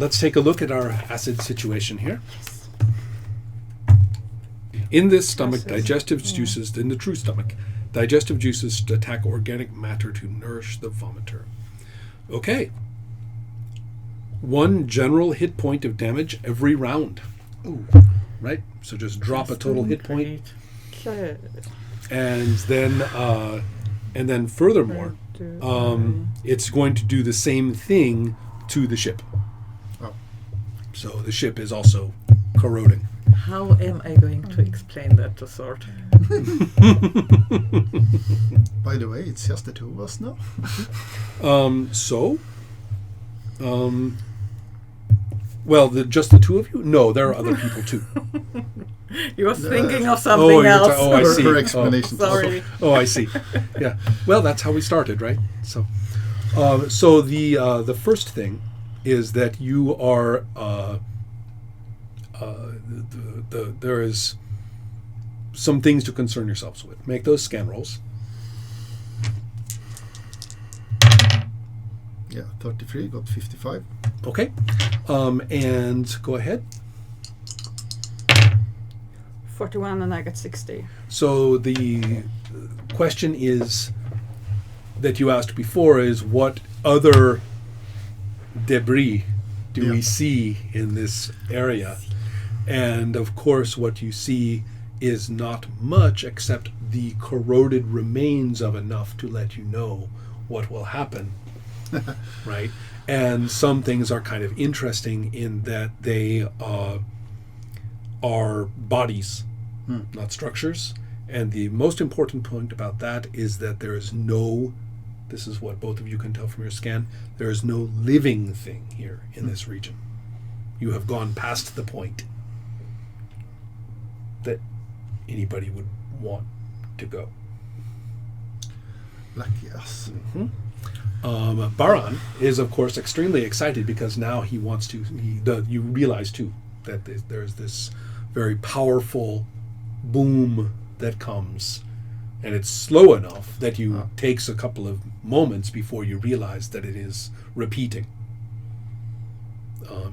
let's take a look at our acid situation here. In this stomach, digestive juices, in the true stomach, digestive juices attack organic matter to nourish the vomiter. Okay. 1 general hit point of damage every round. Ooh. Right? So just drop a total hit point. Okay. And then furthermore, it's going to do the same thing to the ship. Oh. So the ship is also corroding. How am I going to explain that to Sword? By the way, it's just the two of us now. Well, just the two of you? No, there are other people too. You were thinking of something else. I see. Her explanation. Sorry. Oh, I see. Yeah. Well, that's how we started, right? So the first thing is that you are there is some things to concern yourselves with. Make those scan rolls. Yeah, 33, got 55. Okay. And go ahead. 41 and I got 60. So the question is that you asked before is what other debris do we see in this area? And of course what you see is not much except the corroded remains of enough to let you know what will happen. Right? And some things are kind of interesting in that they are bodies, not structures. And the most important point about that is that there is no, this is what both of you can tell from your scan, there is no living thing here in this region. You have gone past the point that anybody would want to go. Lucky us. Mm-hmm. Baran is, of course, extremely excited because now he wants to. You realize too that there's this very powerful boom that comes, and it's slow enough that you takes a couple of moments before you realize that it is repeating.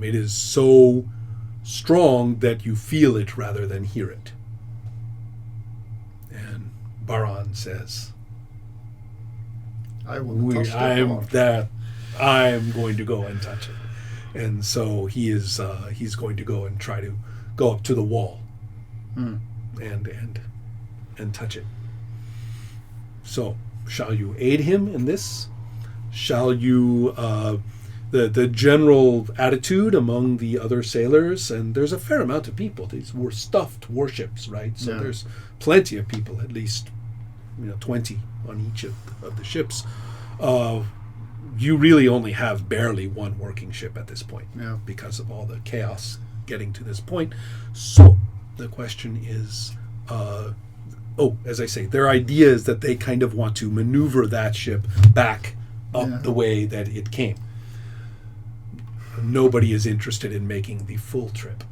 It is so strong that you feel it rather than hear it. And Baran says, I will touch I'm going to go and touch it. And so he's going to go and try to go up to the wall and touch it. So shall you aid him in this? Shall you the general attitude among the other sailors, and there's a fair amount of people, these were stuffed warships, right? So there's plenty of people, at least 20 on each of the ships. You really only have barely one working ship at this point because of all the chaos getting to this point. So the question is, as I say, their idea is that they kind of want to maneuver that ship back up the way that it came. Nobody is interested in making the full trip.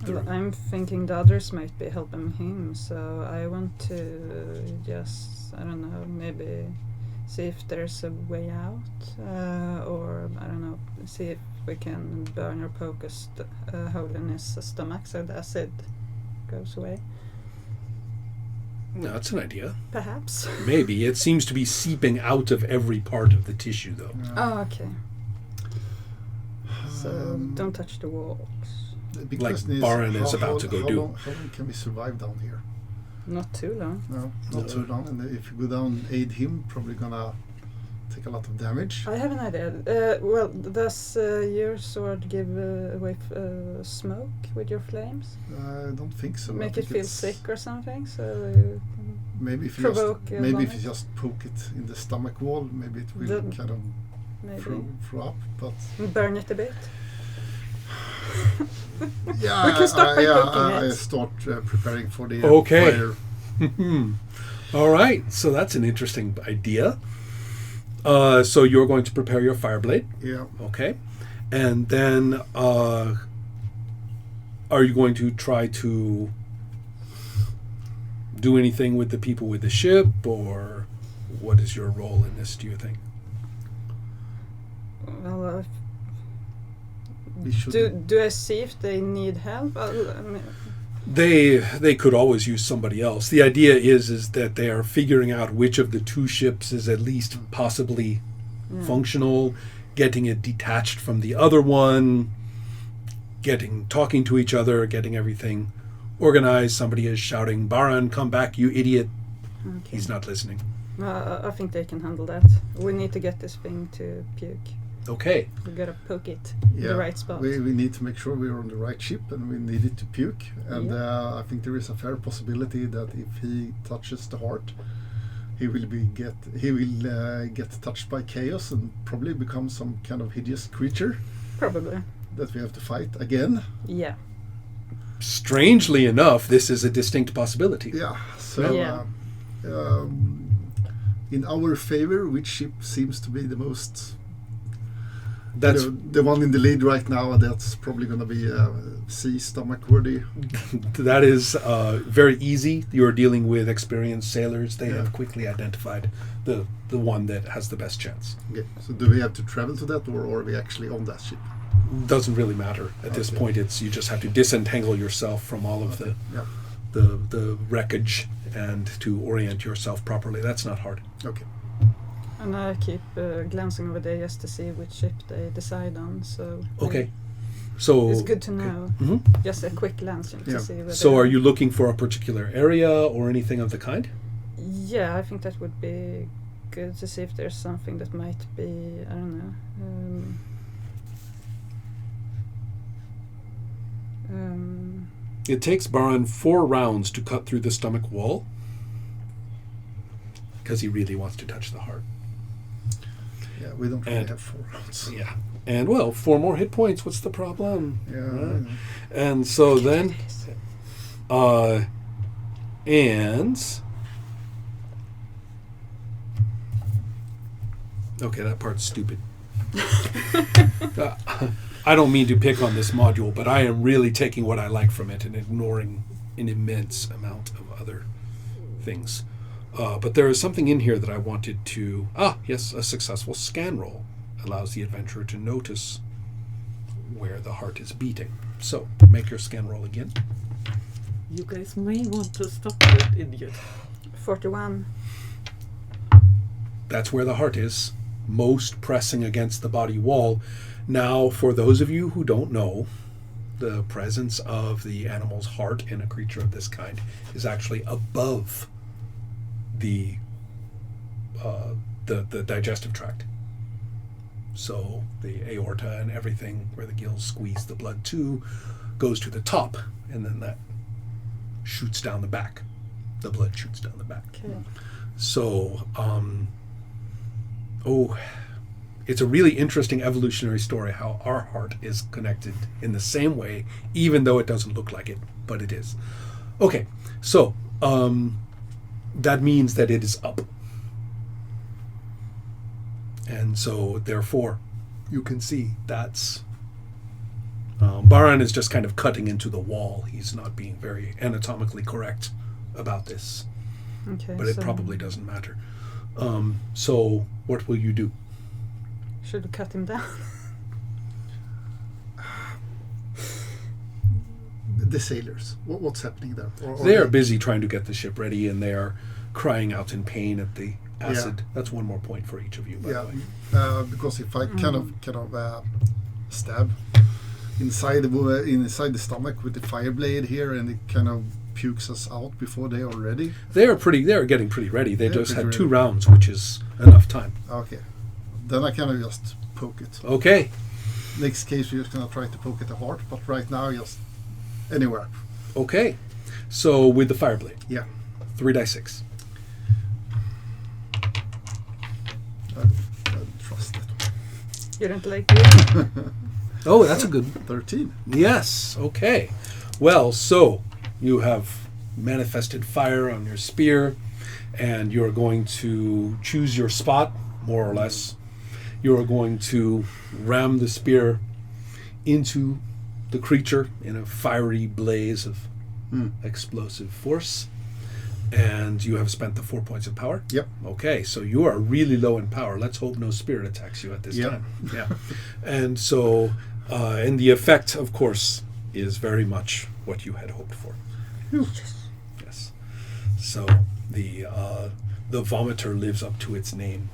I'm thinking the others might be helping him, so I want to just, I don't know, maybe see if there's a way out, or, I don't know, see if we can burn or poke a hole in his stomach so the acid goes away. No, that's an idea. Perhaps. Maybe. It seems to be seeping out of every part of the tissue, though. Oh, okay. So don't touch the walls. Like Baran is about to go do. How long can we survive down here? Not too long. No, not too long. And if you go down, aid him, probably gonna take a lot of damage. I have an idea. Well, does your sword give away smoke with your flames? I don't think so. Make it feel sick or something, so you can maybe if you just poke it in the stomach wall, maybe it will kind of throw up. But burn it a bit. Yeah, we can start by poking it. I start preparing for the fire. Okay. All right, so that's an interesting idea. So you're going to prepare your fire blade. Yeah. Okay. And then are you going to try to do anything with the people with the ship, or what is your role in this, do you think? Well, Do I see if they need help? They could always use somebody else. The idea is that they are figuring out which of the two ships is at least possibly functional, getting it detached from the other one, talking to each other, getting everything organized. Somebody is shouting, "Baran, come back, you idiot." Okay. He's not listening. I think they can handle that. We need to get this thing to puke. Okay. We gotta poke it in the right spot. We need to make sure we're on the right ship, and we need it to puke. And I think there is a fair possibility that if he touches the heart, he will get touched by chaos and probably become some kind of hideous creature. Probably. That we have to fight again. Yeah. Strangely enough, this is a distinct possibility. Yeah. So. In our favor, which ship seems to be the most? That's the one in the lead right now. That's probably going to be sea stomach worthy. That is very easy. You're dealing with experienced sailors. They have quickly identified the one that has the best chance. Okay. So do we have to travel to that, or are we actually on that ship? Doesn't really matter at this point. You just have to disentangle yourself from all of the wreckage and to orient yourself properly. That's not hard. Okay. And I keep glancing over there just to see which ship they decide on. So okay, so it's good to know. Mm-hmm. Just a quick glance to see. Whether so, are you looking for a particular area or anything of the kind? Yeah, I think that would be good to see if there's something that might be. I don't know. It takes Baran 4 rounds to cut through the stomach wall because he really wants to touch the heart. Yeah, we don't really have 4 rounds. Yeah. And, 4 more hit points. What's the problem? Yeah. Right? And so then... Okay, that part's stupid. I don't mean to pick on this module, but I am really taking what I like from it and ignoring an immense amount of other things. But there is something in here that I wanted to... yes, a successful scan roll allows the adventurer to notice where the heart is beating. So, make your scan roll again. You guys may want to stop that idiot. 41. That's where the heart is, most pressing against the body wall. Now, for those of you who don't know, the presence of the animal's heart in a creature of this kind is actually above the digestive tract. So the aorta and everything where the gills squeeze the blood to goes to the top, and then that shoots down the back. The blood shoots down the back. Okay. So, it's a really interesting evolutionary story how our heart is connected in the same way, even though it doesn't look like it, but it is. Okay, so that means that it is up. And so, therefore, you can see that's... Baran is just kind of cutting into the wall. He's not being very anatomically correct about this. Okay, but it probably doesn't matter. So, what will you do? Should we cut him down? The sailors. What's happening there? They are busy trying to get the ship ready, and they are crying out in pain at the acid. Yeah. That's 1 more point for each of you, by the way. Because if I kind of stab inside the stomach with the fire blade here, and it kind of pukes us out before they are ready. They are getting pretty ready. They just had 2 rounds, which is enough time. Okay. Then I kind of just poke it. Okay. Next case, we're just going to try to poke at the heart, but right now, just anywhere. Okay. So, with the fire blade. Yeah. 3d6. I don't trust it. You don't like it? Oh, that's a good... 13. Yes. Okay. Well, so, you have manifested fire on your spear, and you're going to choose your spot, more or less. You're going to ram the spear into the creature in a fiery blaze of explosive force. And you have spent the 4 points of power? Yep. Okay, so you are really low in power. Let's hope no spirit attacks you at this time. Yeah. And so And the effect, of course, is very much what you had hoped for. Yes. So the vomiter lives up to its name.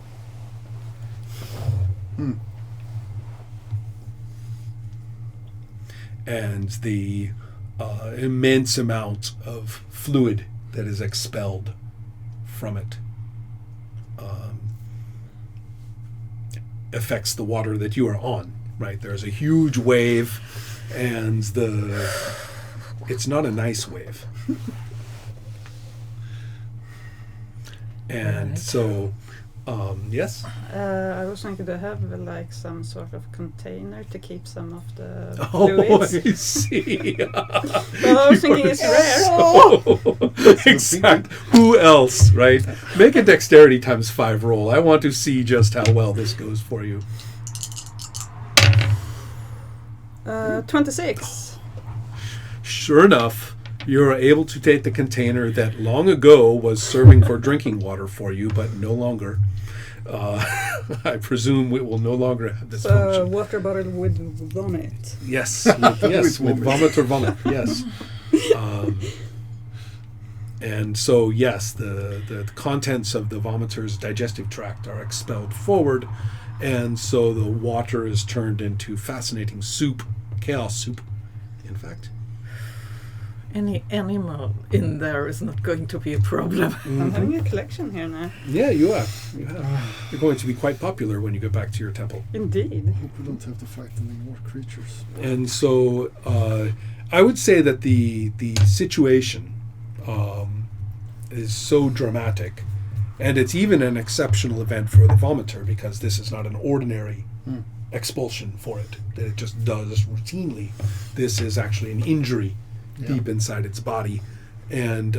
And the immense amount of fluid that is expelled from it affects the water that you are on. Right, there's a huge wave, and it's not a nice wave. And Right. so, yes. I was thinking to have like some sort of container to keep some of the Oh, fluids. I see. Well, I was thinking it's rare. Exact. Who else, right? Make a dexterity ×5 roll. I want to see just how well this goes for you. 26. Sure enough, you're able to take the container that long ago was serving for drinking water for you, but no longer. I presume it will no longer have this So function. water bottle with vomit. Yes, with vomit or vomit, yes. And so, yes, the contents of the vomiter's digestive tract are expelled forward, and so the water is turned into fascinating soup, chaos soup, in fact. Any animal in there is not going to be a problem. I'm having a collection here now. Yeah, you have. You're going to be quite popular when you get back to your temple. Indeed. Hope we don't have to fight any more creatures. And so I would say that the situation is so dramatic, and it's even an exceptional event for the vomiter, because this is not an ordinary expulsion for it that it just does routinely. This is actually an injury deep inside its body, and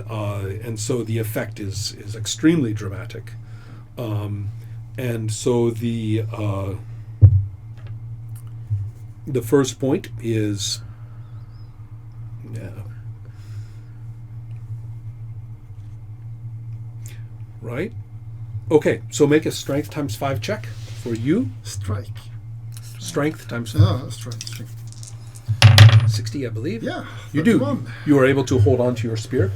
so the effect is extremely dramatic. And so the first point is right. Okay, so make a strength ×5 check for you. Strike. Strength ×5. Strike. 60, I believe. Yeah. You do. 31. You are able to hold on to your spear.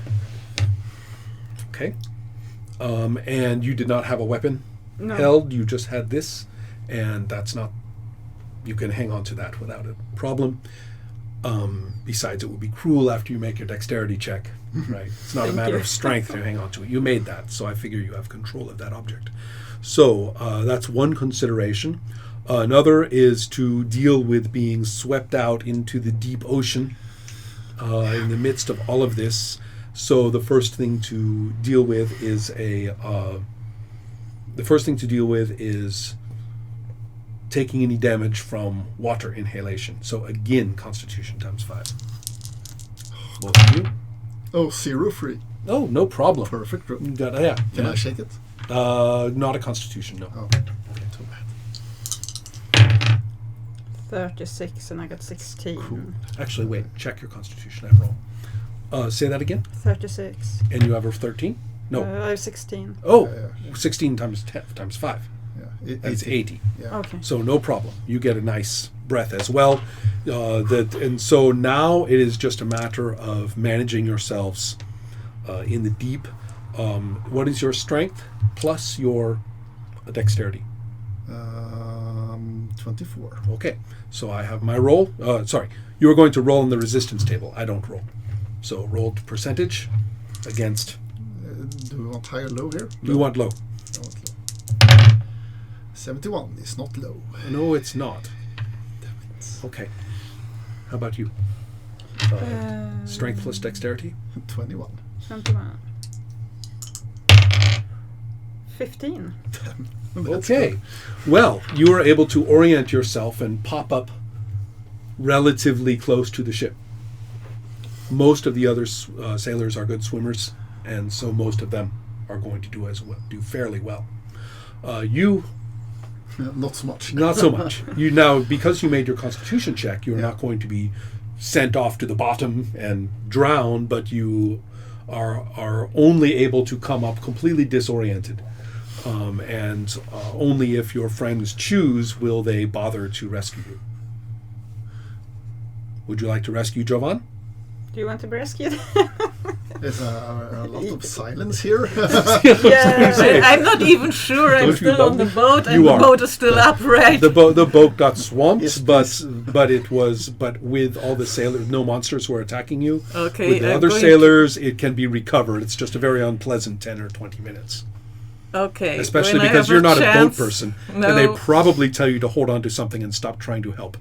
Okay. And you did not have a weapon No. held. You just had this, and that's not. You can hang on to that without a problem. Besides, it would be cruel after you make your dexterity check. Right. It's not a Thank matter you. of strength to hang on to it. You made that, so I figure you have control of that object. So that's one consideration. Another is to deal with being swept out into the deep ocean in the midst of all of this. So the first thing to deal with is taking any damage from water inhalation. So again, Constitution ×5. Both of you. Oh, 0 free. Oh, no problem. Perfect. You got, yeah. Can yeah. I shake it? Not a Constitution, no. Oh, okay. Too bad. 36 and I got 16. Cool. Actually, wait. Check your Constitution and roll. Say that again. 36. And you have a 13? No. I have 16. Oh, Yeah. 16 times 10 times 5. Yeah. It's 80. Yeah. Okay. So no problem. You get a nice breath as well. And so now it is just a matter of managing yourselves in the deep. What is your strength plus your dexterity? 24. Okay. So I have my roll. Sorry. You are going to roll on the resistance table. I don't roll. So rolled percentage against. Do we want high or low here? You want low. I want low. 71 is not low. No, it's not. Okay. How about you? Strength plus dexterity? 21. 21. 15. That's Okay. good. Well, you are able to orient yourself and pop up relatively close to the ship. Most of the other sailors are good swimmers, and so most of them are going to do fairly well. You, Not so much. not so much. You now, because you made your Constitution check, you are not going to be sent off to the bottom and drown, but you are only able to come up completely disoriented. And only if your friends choose will they bother to rescue you. Would you like to rescue Jovan? Do you want to be rescued? There's a lot of silence here. Yeah. I'm not even sure I'm Don't you still love on the me? boat, and You the are. boat is still upright. The boat got swamped, Yes, but with all the sailors, no monsters were attacking you. Okay, With the I'm other going sailors, it can be recovered. It's just a very unpleasant 10 or 20 minutes. Okay. Especially when I because have you're not a boat chance- person. No, And they probably tell you to hold on to something and stop trying to help.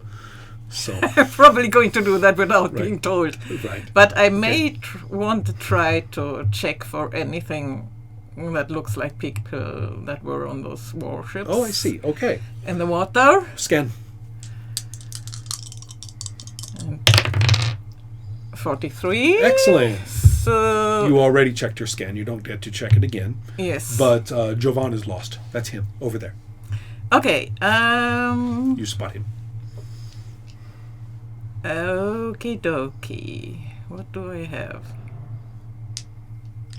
So, I'm probably going to do that without Right. being told. right. But I may want to try to check for anything that looks like people that were on those warships. Oh, I see. Okay. In the water. Scan. 43. Excellent. So You already checked your scan. You don't get to check it again. yes. But Jovan is lost. That's him over there. Okay. You spot him. Okie dokie. What do I have?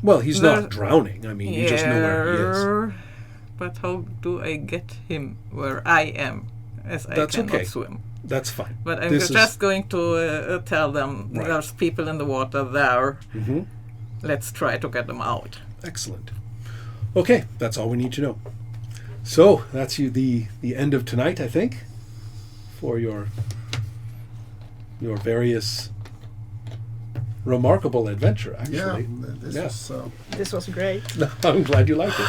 Well, he's There- not drowning. I mean, you just know where he is. Yeah, but how do I get him where I am? As That's I cannot okay. swim. That's fine. But I'm This just is- going to tell them Right. there's people in the water there. Mhm. Let's try to get them out. Excellent. Okay, that's all we need to know. So that's the end of tonight, I think, for your various remarkable adventure. Yeah, Actually, this Yeah. was This was great. I'm glad you liked it.